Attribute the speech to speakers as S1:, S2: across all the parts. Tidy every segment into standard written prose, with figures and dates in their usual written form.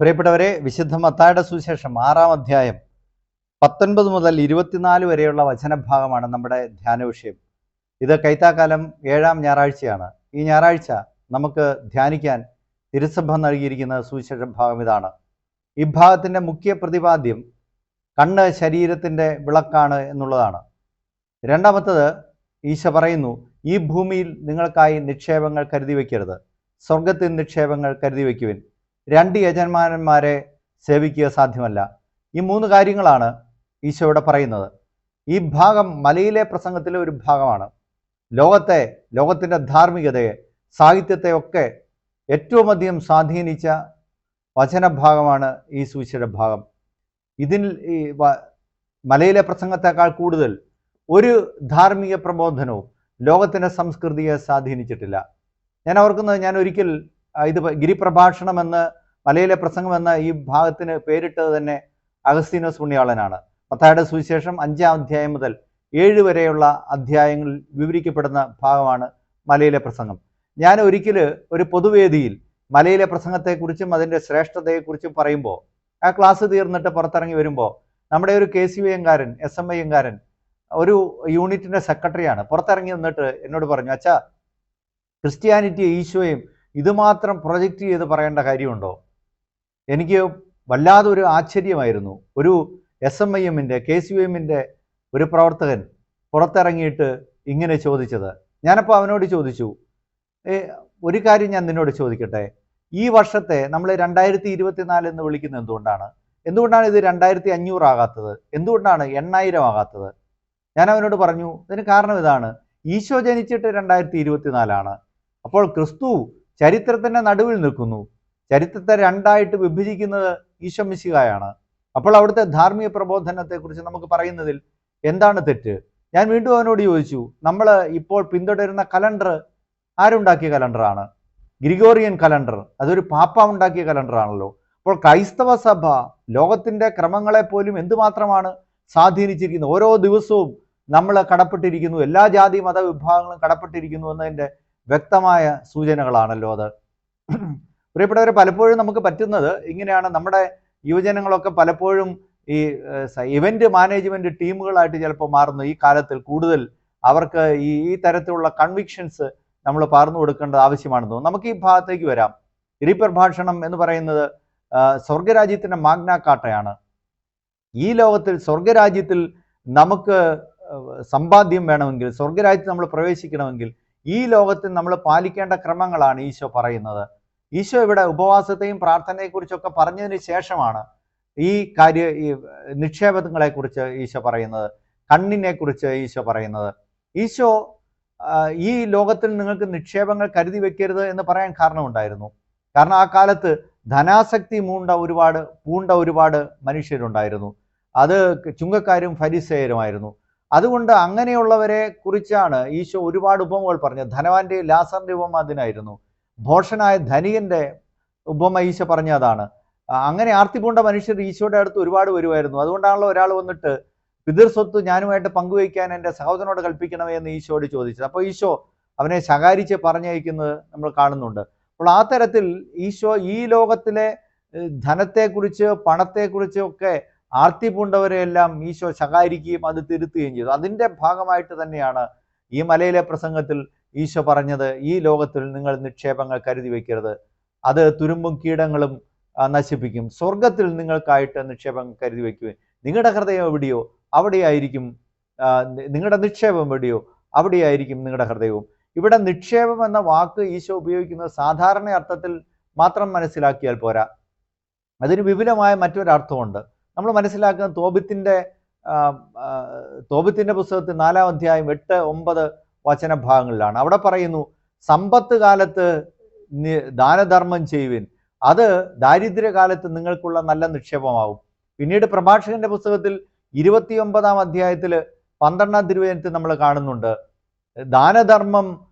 S1: പ്രിയപ്പെട്ടവരെ, വിശുദ്ധ മത്തായിയുടെ സുവിശേഷം 6-ാം അധ്യായം 19 മുതൽ 24 വരെയുള്ള വചനഭാഗമാണ് നമ്മുടെ ധ്യാന വിഷയം. ഇത് കൈത്താക്കാലം 7-ാം ഞായറാഴ്ചയാണ്. ഈ ഞായറാഴ്ച നമുക്ക് ധ്യാനിക്കാൻ തിരുസഭ നൽകിയിരിക്കുന്ന സുവിശേഷ ഭാഗം ഇതാണ്. ഈ ഭാഗത്തിൻ്റെ മുഖ്യ പ്രതിപാദ്യം കണ്ണ് ശരീരത്തിൻ്റെ വിളക്കാണ് എന്നുള്ളതാണ്. രണ്ടാമത്തത്, ഈശോ പറയുന്നു, ഈ ഭൂമിയിൽ നിങ്ങൾക്കായി നിക്ഷേപങ്ങൾ കരുതി വയ്ക്കരുത്, സ്വർഗത്തിൽ നിക്ഷേപങ്ങൾ കരുതി വയ്ക്കുവിൻ. 2 യജമാനന്മാരെ സേവിക്കുക സാധ്യമല്ല. ഈ 3 കാര്യങ്ങളാണ് ഈശോ ഇവിടെ പറയുന്നത്. ഈ ഭാഗം മലയിലെ പ്രസംഗത്തിലെ ഒരു ഭാഗമാണ്. ലോകത്തിൻ്റെ ധാർമ്മികതയെ, സാഹിത്യത്തെ ഒക്കെ ഏറ്റവും അധികം സ്വാധീനിച്ച വചനഭാഗമാണ് ഈ സുവിശേഷ ഭാഗം. ഇതിൽ ഈ മലയിലെ പ്രസംഗത്തെക്കാൾ കൂടുതൽ ഒരു ധാർമ്മിക പ്രബോധനവും ലോകത്തിൻ്റെ സംസ്കൃതിയെ സ്വാധീനിച്ചിട്ടില്ല. ഞാൻ ഓർക്കുന്നത്, ഞാൻ ഒരിക്കൽ ഇത് ഗിരിപ്രഭാഷണമെന്ന് മലയിലെ പ്രസംഗമെന്ന ഈ ഭാഗത്തിന് പേരിട്ടത് തന്നെ അഗസ്തീനോസ് പുണ്യാളനാണ്. മത്തായിയുടെ സുവിശേഷം 5-ാം അധ്യായം മുതൽ 7 വരെയുള്ള അധ്യായങ്ങളിൽ വിവരിക്കപ്പെടുന്ന ഭാഗമാണ് മലയിലെ പ്രസംഗം. ഞാൻ ഒരിക്കൽ ഒരു പൊതുവേദിയിൽ മലയിലെ പ്രസംഗത്തെക്കുറിച്ചും അതിൻ്റെ ശ്രേഷ്ഠതയെക്കുറിച്ചും പറയുമ്പോൾ, ആ ക്ലാസ് തീർന്നിട്ട് പുറത്തിറങ്ങി വരുമ്പോൾ, നമ്മുടെ ഒരു KCYM-കാരൻ, SMIM-കാരൻ, ഒരു യൂണിറ്റിൻ്റെ സെക്രട്ടറിയാണ്, പുറത്തിറങ്ങി നിന്നിട്ട് എന്നോട് പറഞ്ഞു, അച്ഛാ, ക്രിസ്ത്യാനിറ്റി ഈശോയും ഇതുമാത്രം പ്രൊജക്റ്റ് ചെയ്ത് പറയേണ്ട കാര്യമുണ്ടോ? എനിക്ക് വല്ലാതെ ഒരു ആശ്ചര്യമായിരുന്നു. ഒരു SMIM-ൻ്റെ KCYM-ൻ്റെ ഒരു പ്രവർത്തകൻ പുറത്തിറങ്ങിയിട്ട് ഇങ്ങനെ ചോദിച്ചത്. ഞാനപ്പോൾ അവനോട് ചോദിച്ചു, ഒരു കാര്യം ഞാൻ നിന്നോട് ചോദിക്കട്ടെ, ഈ വർഷത്തെ നമ്മൾ 2024 എന്ന് വിളിക്കുന്നത് എന്തുകൊണ്ടാണ് ഇത് 2500 ആകാത്തത്? എന്തുകൊണ്ടാണ് 8000 ആകാത്തത്? ഞാൻ അവനോട് പറഞ്ഞു, ഇതിന് കാരണം ഇതാണ്, ഈശോ ജനിച്ചിട്ട് 2024 അപ്പോൾ ക്രിസ്തു ചരിത്രത്തിൻ്റെ നടുവിൽ നിൽക്കുന്നു. ചരിത്രത്തെ 2ആയിട്ട് വിഭജിക്കുന്നത് ഈശോ മിശിഹായാണ്. അപ്പോൾ അവിടുത്തെ ധാർമ്മിക പ്രബോധനത്തെക്കുറിച്ച് നമുക്ക് പറയുന്നതിൽ എന്താണ് തെറ്റ്? ഞാൻ വീണ്ടും അവനോട് ചോദിച്ചു, നമ്മൾ ഇപ്പോൾ പിന്തുടരുന്ന കലണ്ടർ ആരുണ്ടാക്കിയ കലണ്ടറാണ്? Gregorian calendar. അതൊരു പാപ്പ ഉണ്ടാക്കിയ കലണ്ടറാണല്ലോ. അപ്പോൾ ക്രൈസ്തവ സഭ ലോകത്തിൻ്റെ ക്രമങ്ങളെ പോലും എന്തുമാത്രമാണ് സ്വാധീനിച്ചിരിക്കുന്നത്. ഓരോ ദിവസവും നമ്മൾ കടപ്പെട്ടിരിക്കുന്നു, എല്ലാ ജാതി മത വിഭാഗങ്ങളും കടപ്പെട്ടിരിക്കുന്നു എന്നതിൻ്റെ വ്യക്തമായ സൂചനകളാണല്ലോ അത്. പ്രിയപ്പെട്ടവരെ, പലപ്പോഴും നമുക്ക് പറ്റുന്നത് ഇങ്ങനെയാണ്. നമ്മുടെ യുവജനങ്ങളൊക്കെ പലപ്പോഴും ഈ ഇവൻ്റ് മാനേജ്മെൻറ്റ് ടീമുകളായിട്ട് ചിലപ്പോൾ മാറുന്നു. ഈ കാലത്തിൽ കൂടുതൽ അവർക്ക് ഈ തരത്തിലുള്ള കൺവിക്ഷൻസ് നമ്മൾ പകർന്നു കൊടുക്കേണ്ടത് ആവശ്യമാണെന്ന് തോന്നുന്നു. നമുക്ക് ഈ ഭാഗത്തേക്ക് വരാം. ഗിരിപ്രഭാഷണം എന്ന് പറയുന്നത് സ്വർഗരാജ്യത്തിൻ്റെ മാഗ്ന കാർട്ടയാണ്. ഈ ലോകത്തിൽ സ്വർഗരാജ്യത്തിൽ നമുക്ക് സമ്പാദ്യം വേണമെങ്കിൽ, സ്വർഗരാജ്യത്തിൽ നമ്മൾ പ്രവേശിക്കണമെങ്കിൽ ഈ ലോകത്തിൽ നമ്മൾ പാലിക്കേണ്ട ക്രമങ്ങളാണ് ഈശോ പറയുന്നത്. ഈശോ ഇവിടെ ഉപവാസത്തെയും പ്രാർത്ഥനയെക്കുറിച്ചൊക്കെ പറഞ്ഞതിന് ശേഷമാണ് ഈ നിക്ഷേപങ്ങളെക്കുറിച്ച് ഈശോ പറയുന്നത്, കണ്ണിനെക്കുറിച്ച് ഈശോ പറയുന്നത്. ഈശോ ഈ ലോകത്തിൽ നിങ്ങൾക്ക് നിക്ഷേപങ്ങൾ കരുതി വെക്കരുത് എന്ന് പറയാൻ കാരണമുണ്ടായിരുന്നു. കാരണം ആ കാലത്ത് ധനാസക്തി പൂണ്ട ഒരുപാട് മനുഷ്യരുണ്ടായിരുന്നു. അത് ചുങ്കക്കാരും ഫരിസേയരുമായിരുന്നു. അതുകൊണ്ട് അങ്ങനെയുള്ളവരെ കുറിച്ചാണ് ഈശോ ഒരുപാട് ഉപമകൾ പറഞ്ഞത്. ധനവാന്റെ ലാസറിൻ്റെ ഉപമ അതിനായിരുന്നു. ഭോഷനായ ധനികൻ്റെ ഉപമ ഈശോ പറഞ്ഞ അതാണ്. അങ്ങനെ ആർത്തിപൂണ്ട മനുഷ്യർ ഈശോയുടെ അടുത്ത് ഒരുപാട് വരുമായിരുന്നു. അതുകൊണ്ടാണല്ലോ ഒരാൾ വന്നിട്ട്, പിതൃസ്വത്ത് ഞാനുമായിട്ട് പങ്കുവയ്ക്കാൻ എൻ്റെ സഹോദരനോട് കൽപ്പിക്കണമേ എന്ന് ഈശോയോട് ചോദിച്ചത്. അപ്പോൾ ഈശോ അവനെ ശകാരിച്ച് പറഞ്ഞയക്കുന്നത് നമ്മൾ കാണുന്നുണ്ട്. അപ്പോൾ ആ തരത്തിൽ ഈശോ ഈ ലോകത്തിലെ ധനത്തെക്കുറിച്ച്, പണത്തെക്കുറിച്ച് ഒക്കെ ആർത്തിപൂണ്ടവരെയെല്ലാം ഈശോ ശകാരിക്കുകയും അത് തിരുത്തുകയും ചെയ്തു. അതിൻ്റെ ഭാഗമായിട്ട് തന്നെയാണ് ഈ മലയിലെ പ്രസംഗത്തിൽ ഈശോ പറഞ്ഞത്, ഈ ലോകത്തിൽ നിങ്ങൾ നിക്ഷേപങ്ങൾ കരുതി വയ്ക്കരുത്, അത് തുരുമ്പും കീടങ്ങളും നശിപ്പിക്കും. സ്വർഗത്തിൽ നിങ്ങൾക്കായിട്ട് നിക്ഷേപങ്ങൾ കരുതി വയ്ക്കുവിൻ. നിങ്ങളുടെ ഹൃദയം എവിടെയോ അവിടെയായിരിക്കും നിങ്ങളുടെ നിക്ഷേപം, എവിടെയോ അവിടെയായിരിക്കും നിങ്ങളുടെ ഹൃദയവും. ഇവിടെ നിക്ഷേപം എന്ന വാക്ക് ഈശോ ഉപയോഗിക്കുന്നത് സാധാരണ അർത്ഥത്തിൽ മാത്രം മനസ്സിലാക്കിയാൽ പോരാ, അതിന് വിപുലമായ മറ്റൊരർത്ഥമുണ്ട്. നമ്മൾ മനസ്സിലാക്കുന്ന തോബിത്തിൻ്റെ പുസ്തകത്തിൽ 4-ാം അധ്യായം 8-9 വചനഭാഗങ്ങളിലാണ്. അവിടെ പറയുന്നു, സമ്പത്ത് കാലത്ത് ദാനധർമ്മം ചെയ്യുവിൻ, അത് ദാരിദ്ര്യകാലത്ത് നിങ്ങൾക്കുള്ള നല്ല നിക്ഷേപമാവും. പിന്നീട് പ്രഭാഷകന്റെ പുസ്തകത്തിൽ 29-ാം അധ്യായത്തിൽ 12-ാം തിരുവചനത്തിൽ നമ്മൾ കാണുന്നുണ്ട്, ദാനധർമ്മം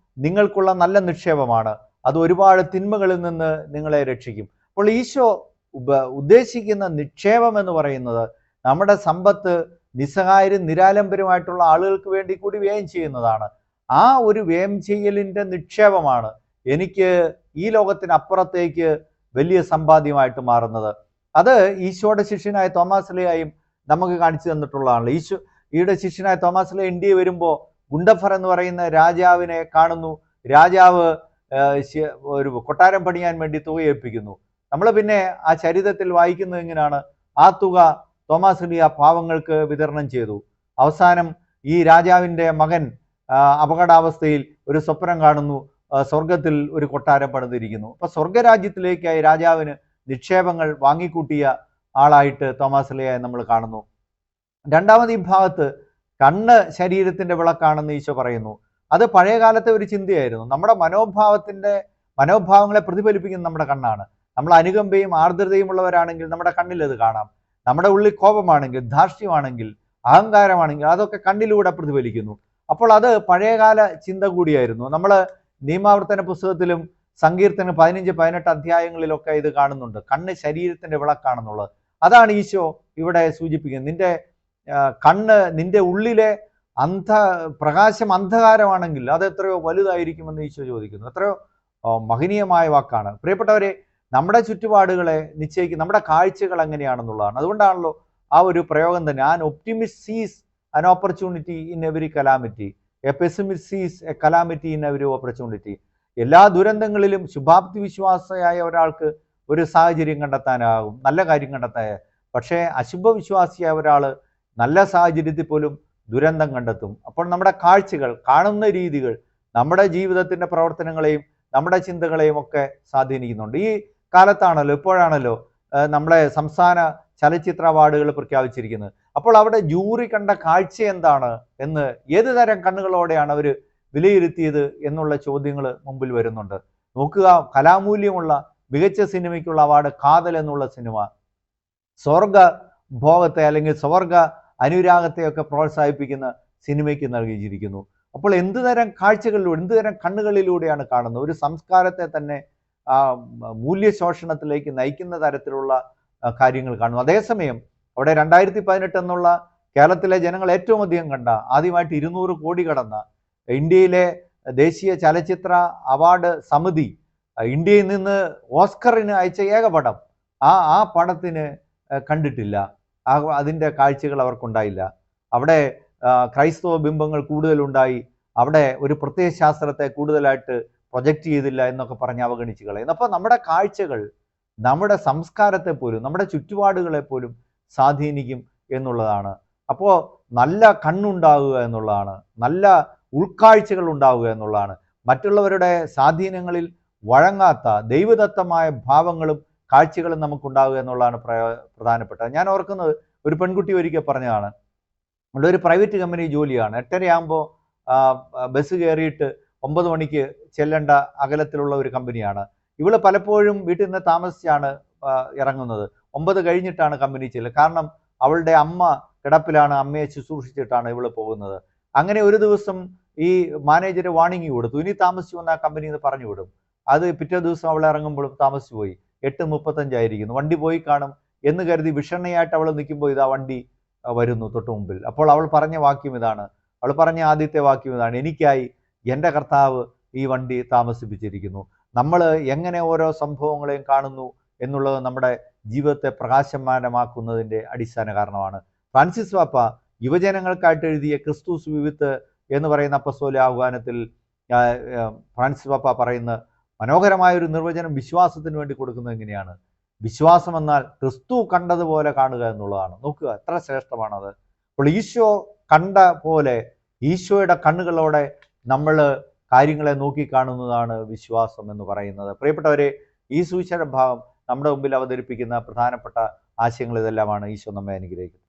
S1: നിങ്ങൾക്കുള്ള നല്ല നിക്ഷേപമാണ്, അത് ഒരുപാട് തിന്മകളിൽ നിന്ന് നിങ്ങളെ രക്ഷിക്കും. അപ്പോൾ ഈശോ ഉദ്ദേശിക്കുന്ന നിക്ഷേപം എന്ന് പറയുന്നത് നമ്മുടെ സമ്പത്ത് നിസ്സഹായരും നിരാലംബരുമായിട്ടുള്ള ആളുകൾക്ക് വേണ്ടി കൂടി വ്യയം ചെയ്യുന്നതാണ്. ആ ഒരു വ്യയം ചെയ്യലിൻ്റെ നിക്ഷേപമാണ് എനിക്ക് ഈ ലോകത്തിനപ്പുറത്തേക്ക് വലിയ സമ്പാദ്യമായിട്ട് മാറുന്നത്. അത് ഈശോയുടെ ശിഷ്യനായ തോമാസ് ലേയായും നമുക്ക് കാണിച്ചു തന്നിട്ടുള്ളതാണല്ലോ. ഈയുടെ ശിഷ്യനായ തോമാസ് ലേയ ഇന്ത്യയിൽ വരുമ്പോൾ ഗുണ്ടഫർ എന്ന് പറയുന്ന രാജാവിനെ കാണുന്നു. രാജാവ് ഒരു കൊട്ടാരം പണിയാൻ വേണ്ടി തുക ഏൽപ്പിക്കുന്നു. നമ്മൾ പിന്നെ ആ ചരിത്രത്തിൽ വായിക്കുന്നത് എങ്ങനെയാണ്? ആ തുക തോമാസ് ലേയ പാവങ്ങൾക്ക് വിതരണം ചെയ്തു. അവസാനം ഈ രാജാവിൻ്റെ മകൻ അപകടാവസ്ഥയിൽ ഒരു സ്വപ്നം കാണുന്നു, സ്വർഗത്തിൽ ഒരു കൊട്ടാരം പണിതിരിക്കുന്നു. അപ്പൊ സ്വർഗരാജ്യത്തിലേക്കായി രാജാവിന് നിക്ഷേപങ്ങൾ വാങ്ങിക്കൂട്ടിയ ആളായിട്ട് തോമാസ് ലേയായെ നമ്മൾ കാണുന്നു. രണ്ടാമത് ഈ ഭാഗത്ത് കണ്ണ് ശരീരത്തിന്റെ വിളക്കാണെന്ന് ഈശോ പറയുന്നു. അത് പഴയകാലത്തെ ഒരു ചിന്തയായിരുന്നു. നമ്മുടെ മനോഭാവങ്ങളെ പ്രതിഫലിപ്പിക്കുന്ന നമ്മുടെ കണ്ണാണ്. നമ്മൾ അനുകമ്പയും ആർദ്രതയും ഉള്ളവരാണെങ്കിൽ നമ്മുടെ കണ്ണിൽ അത് കാണാം. നമ്മുടെ ഉള്ളിൽ കോപമാണെങ്കിൽ, ധാർഷ്ട്യമാണെങ്കിൽ, അഹങ്കാരമാണെങ്കിൽ അതൊക്കെ കണ്ണിലൂടെ പ്രതിഫലിക്കുന്നു. അപ്പോൾ അത് പഴയകാല ചിന്ത കൂടിയായിരുന്നു. നമ്മൾ നിയമാവർത്തന പുസ്തകത്തിലും സങ്കീർത്തനം 15-18 അധ്യായങ്ങളിലൊക്കെ ഇത് കാണുന്നുണ്ട്. കണ്ണ് ശരീരത്തിന്റെ വിളക്കാണെന്നുള്ളത്. അതാണ് ഈശോ ഇവിടെ സൂചിപ്പിക്കുന്നത്. നിന്റെ കണ്ണ്, നിന്റെ ഉള്ളിലെ പ്രകാശം അന്ധകാരമാണെങ്കിൽ അത് എത്രയോ വലുതായിരിക്കുമെന്ന് ഈശോ ചോദിക്കുന്നു. എത്രയോ മഹനീയമായ വാക്കാണ്. പ്രിയപ്പെട്ടവരെ, നമ്മുടെ ചുറ്റുപാടുകളെ നിശ്ചയിക്കും നമ്മുടെ കാഴ്ചകൾ എങ്ങനെയാണെന്നുള്ളതാണ്. അതുകൊണ്ടാണല്ലോ ആ ഒരു പ്രയോഗം തന്നെ, ആൻ ഒപ്റ്റിമിസ്റ്റ് സീസ് an opportunity in every calamity, a pessimist sees a calamity in every opportunity. എല്ലാ ദുരന്തങ്ങളിലും ശുഭാപ്തി വിശ്വാസിയായ ഒരാൾക്ക് ഒരു സാഹചര്യം കണ്ടെത്താനാകും, നല്ല കാര്യം കണ്ടെത്താൻ. പക്ഷേ അശുഭ വിശ്വാസിയായ ഒരാൾ നല്ല സാഹചര്യത്തിൽ പോലും ദുരന്തം കണ്ടെത്തും. അപ്പോൾ നമ്മുടെ കാഴ്ചകൾ, കാണുന്ന രീതികൾ നമ്മുടെ ജീവിതത്തിൻ്റെ പ്രവർത്തനങ്ങളെയും നമ്മുടെ ചിന്തകളെയും ഒക്കെ സ്വാധീനിക്കുന്നുണ്ട്. ഈ കാലത്താണല്ലോ, ഇപ്പോഴാണല്ലോ നമ്മളെ സംസ്ഥാന ചലച്ചിത്ര അവാർഡുകൾ പ്രഖ്യാപിച്ചിരിക്കുന്നത്. അപ്പോൾ അവിടെ ജൂറി കണ്ട കാഴ്ച എന്താണ് എന്ന്, ഏത് തരം കണ്ണുകളോടെയാണ് അവർ വിലയിരുത്തിയത് എന്നുള്ള ചോദ്യങ്ങൾ മുമ്പിൽ വരുന്നുണ്ട്. നോക്കുക, കലാമൂല്യമുള്ള മികച്ച സിനിമയ്ക്കുള്ള അവാർഡ് കാതൽ എന്നുള്ള സിനിമ സ്വർഗ ഭോഗത്തെ അല്ലെങ്കിൽ സ്വർഗ അനുരാഗത്തെയൊക്കെ പ്രോത്സാഹിപ്പിക്കുന്ന സിനിമയ്ക്ക് നൽകിയിരിക്കുന്നു. അപ്പോൾ എന്തുതരം കാഴ്ചകളിലൂടെ, എന്തുതരം കണ്ണുകളിലൂടെയാണ് കാണുന്നത്? ഒരു സംസ്കാരത്തെ തന്നെ മൂല്യശോഷണത്തിലേക്ക് നയിക്കുന്ന തരത്തിലുള്ള കാര്യങ്ങൾ കാണുന്നു. അതേസമയം അവിടെ 2018 എന്നുള്ള കേരളത്തിലെ ജനങ്ങൾ ഏറ്റവും അധികം കണ്ട, ആദ്യമായിട്ട് 200 കോടി കടന്ന ഇന്ത്യയിലെ ദേശീയ ചലച്ചിത്ര അവാർഡ് സമിതി ഇന്ത്യയിൽ നിന്ന് ഓസ്കറിന് അയച്ച ഏക പടം, ആ പടത്തിന് കണ്ടിട്ടില്ല. അതിൻ്റെ കാഴ്ചകൾ അവർക്കുണ്ടായില്ല. അവിടെ ക്രൈസ്തവ ബിംബങ്ങൾ കൂടുതലുണ്ടായി, അവിടെ ഒരു പ്രത്യയശാസ്ത്രത്തെ കൂടുതലായിട്ട് പ്രൊജക്റ്റ് ചെയ്തില്ല എന്നൊക്കെ പറഞ്ഞ് അവഗണിച്ച് കളയുന്നു. അപ്പോൾ നമ്മുടെ കാഴ്ചകൾ നമ്മുടെ സംസ്കാരത്തെ പോലും നമ്മുടെ ചുറ്റുപാടുകളെ പോലും സ്വാധീനിക്കും എന്നുള്ളതാണ്. അപ്പോൾ നല്ല കണ്ണുണ്ടാവുക എന്നുള്ളതാണ്, നല്ല ഉൾക്കാഴ്ചകൾ ഉണ്ടാവുക എന്നുള്ളതാണ്. മറ്റുള്ളവരുടെ സ്വാധീനങ്ങളിൽ വഴങ്ങാത്ത ദൈവദത്തമായ ഭാവങ്ങളും കാഴ്ചകളും നമുക്കുണ്ടാവുക എന്നുള്ളതാണ് പ്രധാനപ്പെട്ടത്. ഞാൻ ഓർക്കുന്നത്, ഒരു പെൺകുട്ടി ഒരിക്കൽ പറഞ്ഞതാണ്, അവിടെ ഒരു പ്രൈവറ്റ് കമ്പനി ജോലിയാണ്. 8:30 ആകുമ്പോൾ ബസ് കയറിയിട്ട് 9 മണിക്ക് ചെല്ലേണ്ട അകലത്തിലുള്ള ഒരു കമ്പനിയാണ്. ഇവള് പലപ്പോഴും വീട്ടിൽ നിന്ന് താമസിച്ചാണ് ഇറങ്ങുന്നത്. 9 കഴിഞ്ഞിട്ടാണ് കമ്പനി ചെല്ലുക. കാരണം അവളുടെ അമ്മ കിടപ്പിലാണ്, അമ്മയെ ശുശ്രൂഷിച്ചിട്ടാണ് ഇവള് പോകുന്നത്. അങ്ങനെ ഒരു ദിവസം ഈ മാനേജർ വാണിംഗ് കൊടുത്തു, ഇനി താമസിച്ചു വന്ന ആ കമ്പനി എന്ന് പറഞ്ഞു വിടും. അത് പിറ്റേ ദിവസം അവൾ ഇറങ്ങുമ്പോഴും താമസിച്ചു പോയി. 8:35 ആയിരിക്കുന്നു. വണ്ടി പോയി കാണും എന്ന് കരുതി വിഷണ്ണയായിട്ട് അവൾ നിൽക്കുമ്പോൾ ഇതാ വണ്ടി വരുന്നു തൊട്ട് മുമ്പിൽ. അപ്പോൾ അവൾ പറഞ്ഞ വാക്യം ഇതാണ്, അവൾ പറഞ്ഞ ആദ്യത്തെ വാക്യം ഇതാണ്, എനിക്കായി എൻ്റെ കർത്താവ് ഈ വണ്ടി താമസിപ്പിച്ചിരിക്കുന്നു. നമ്മൾ എങ്ങനെ ഓരോ സംഭവങ്ങളെയും കാണുന്നു എന്നുള്ളത് നമ്മുടെ ജീവിതത്തെ പ്രകാശമാനമാക്കുന്നതിൻ്റെ അടിസ്ഥാന കാരണമാണ്. ഫ്രാൻസിസ് പാപ്പ യുവജനങ്ങൾക്കായിട്ട് എഴുതിയ ക്രിസ്തുസ് വിവിത്ത് എന്ന് പറയുന്ന അപ്പസ്തോലിക ആഹ്വാനത്തിൽ ഫ്രാൻസിസ് പാപ്പ പറയുന്ന മനോഹരമായൊരു നിർവചനം വിശ്വാസത്തിന് വേണ്ടി കൊടുക്കുന്നത് എങ്ങനെയാണ്? വിശ്വാസം എന്നാൽ ക്രിസ്തു കണ്ടതുപോലെ കാണുക എന്നുള്ളതാണ്. നോക്കുക, എത്ര ശ്രേഷ്ഠമാണത്. അപ്പോൾ ഈശോ കണ്ട പോലെ, ഈശോയുടെ കണ്ണുകളോടെ നമ്മൾ കാര്യങ്ങളെ നോക്കിക്കാണുന്നതാണ് വിശ്വാസം എന്ന് പറയുന്നത്. പ്രിയപ്പെട്ടവരെ, ഈ സുവിശേഷ ഭാഗം നമ്മുടെ മുമ്പിൽ അവതരിപ്പിക്കുന്ന പ്രധാനപ്പെട്ട ആശയങ്ങൾ ഇതെല്ലാമാണ്. ഈശോ നമ്മെ അനുഗ്രഹിക്കുന്നത്.